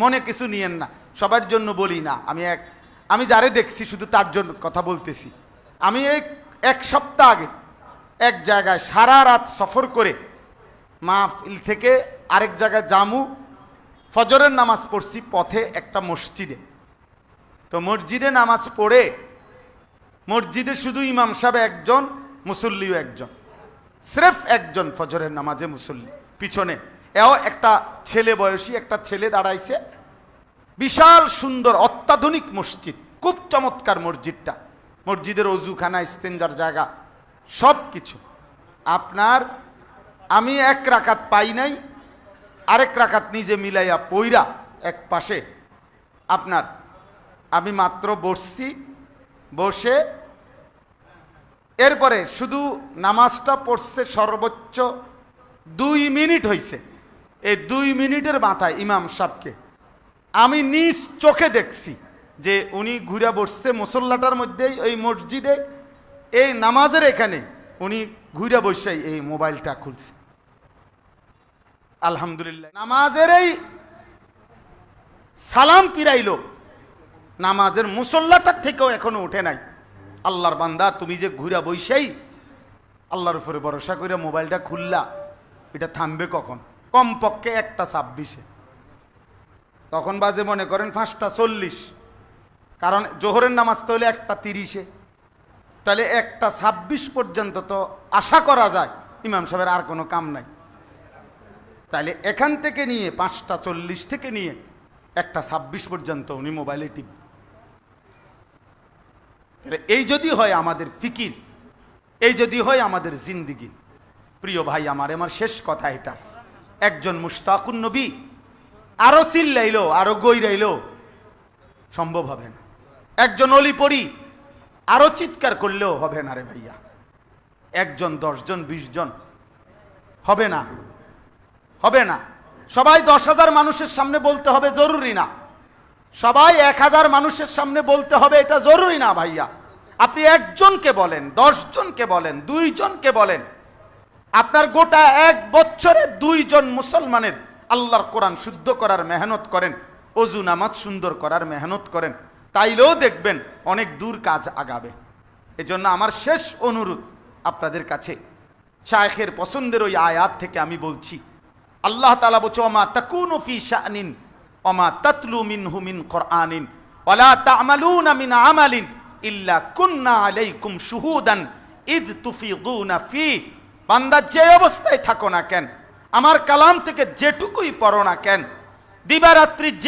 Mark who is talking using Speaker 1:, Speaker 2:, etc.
Speaker 1: মনে কিছু নিয়েন না, সবার জন্য বলি না। আমি যারে দেখছি শুধু তার জন্য কথা বলতেছি। আমি এক সপ্তাহ আগে এক জায়গায় সারা রাত সফর করে মাহফিল থেকে আরেক জায়গায় জামু, ফজরের নামাজ পড়ছি পথে একটা মসজিদে। তো মসজিদে নামাজ পড়ে, মসজিদে শুধু ইমাম সাহেব একজন, মুসল্লিও একজন, স্রেফ একজন ফজরের নামাজে মুসল্লি। পিছনে এও একটা ছেলে, বয়সী একটা ছেলে দাঁড়াইছে। বিশাল সুন্দর অত্যাধুনিক মসজিদ, খুব চমৎকার মসজিদটা। মসজিদের অজুখানা, ইস্তেঞ্জার জায়গা, সব কিছু আপনার। আমি এক রাকাত পাই নাই, আরেক রাকাত নিজে মিলাইয়া পইরা এক পাশে আপনার আমি মাত্র বসছি। বসে এরপরে শুধু নামাজটা পড়ছে সর্বোচ্চ 2 মিনিট হয়েছে। এই 2 মিনিটের মাথায় ইমাম সাহেবকে আমি নিজ চোখে দেখছি যে উনি ঘুরে বসছে মুসল্লাটার মধ্যেই, ওই মসজিদে এই নামাজের এখানে উনি ঘুরে বসে এই মোবাইলটা খুলছে। আলহামদুলিল্লাহ, নামাজের এই সালাম ফিরাইল, নামাজের মুসল্লাটার থেকেও এখনো উঠে নাই। আল্লাহর বান্দা, তুমি যে ঘুরা বইসেই আল্লাহর উপরে ভরসা করে মোবাইলটা খুললা, এটা থামবে কখন? কমপক্ষে 1:26। তখন বাজে মনে করেন 5:40, কারণ জোহরের নামাজ তো হলে 1:30। তাহলে 1:26 পর্যন্ত তো আশা করা যায় ইমাম সাহেবের আর কোনো কাম নাই। তাহলে এখান থেকে নিয়ে 5:40 থেকে নিয়ে 1:26 পর্যন্ত উনি মোবাইলে টিপ। এই যদি হয় আমাদের ফিকির, এই যদি হয় আমাদের জিন্দিগি, প্রিয় ভাই আমার শেষ কথা এটা, একজন মুশতাকুন নবী আরো চিল্লাইলো, আরো গৈরাইলো, সম্ভব হবে না। একজন অলি পড়ি আরো চিৎকার করলেও হবে না রে ভাইয়া। একজন 10 জন 20 জন হবে না, হবে না। সবাই 10,000 মানুষের সামনে বলতে হবে জরুরি না, সবাই 1000 মানুষের সামনে বলতে হবে এটা জরুরি না ভাইয়া। আপনি একজনকে বলেন, 10 জনকে বলেন, 2 জনকে বলেন, আপনার গোটা 1 বছরে 2 জন মুসলমানের আল্লাহর কোরআন শুদ্ধ করার মেহনত করেন, অজু নামাজ সুন্দর করার মেহনত করেন, তাইলেও দেখবেন অনেক দূর কাজ আগাবে। এজন্য আমার শেষ অনুরোধ আপনাদের কাছে, শায়েখের পছন্দের ওই আয়াত থেকে আমি বলছি, আল্লাহ তাআলা বলছে, ওমা তাকুনু ফি শানিন ওমা তাতলু মিনহু মিন কুরআনিন ওয়ালা তা'মালুনা মিন আমালিন ইল্লা কুননা আলাইকুম শুহুদান ইদ তুফিদুনা ফি। বান্দা যে অবস্থায় থাকো না কেন, আমার কালাম থেকে যেটুকুই পড়ো না কেন, দিবারাত্রি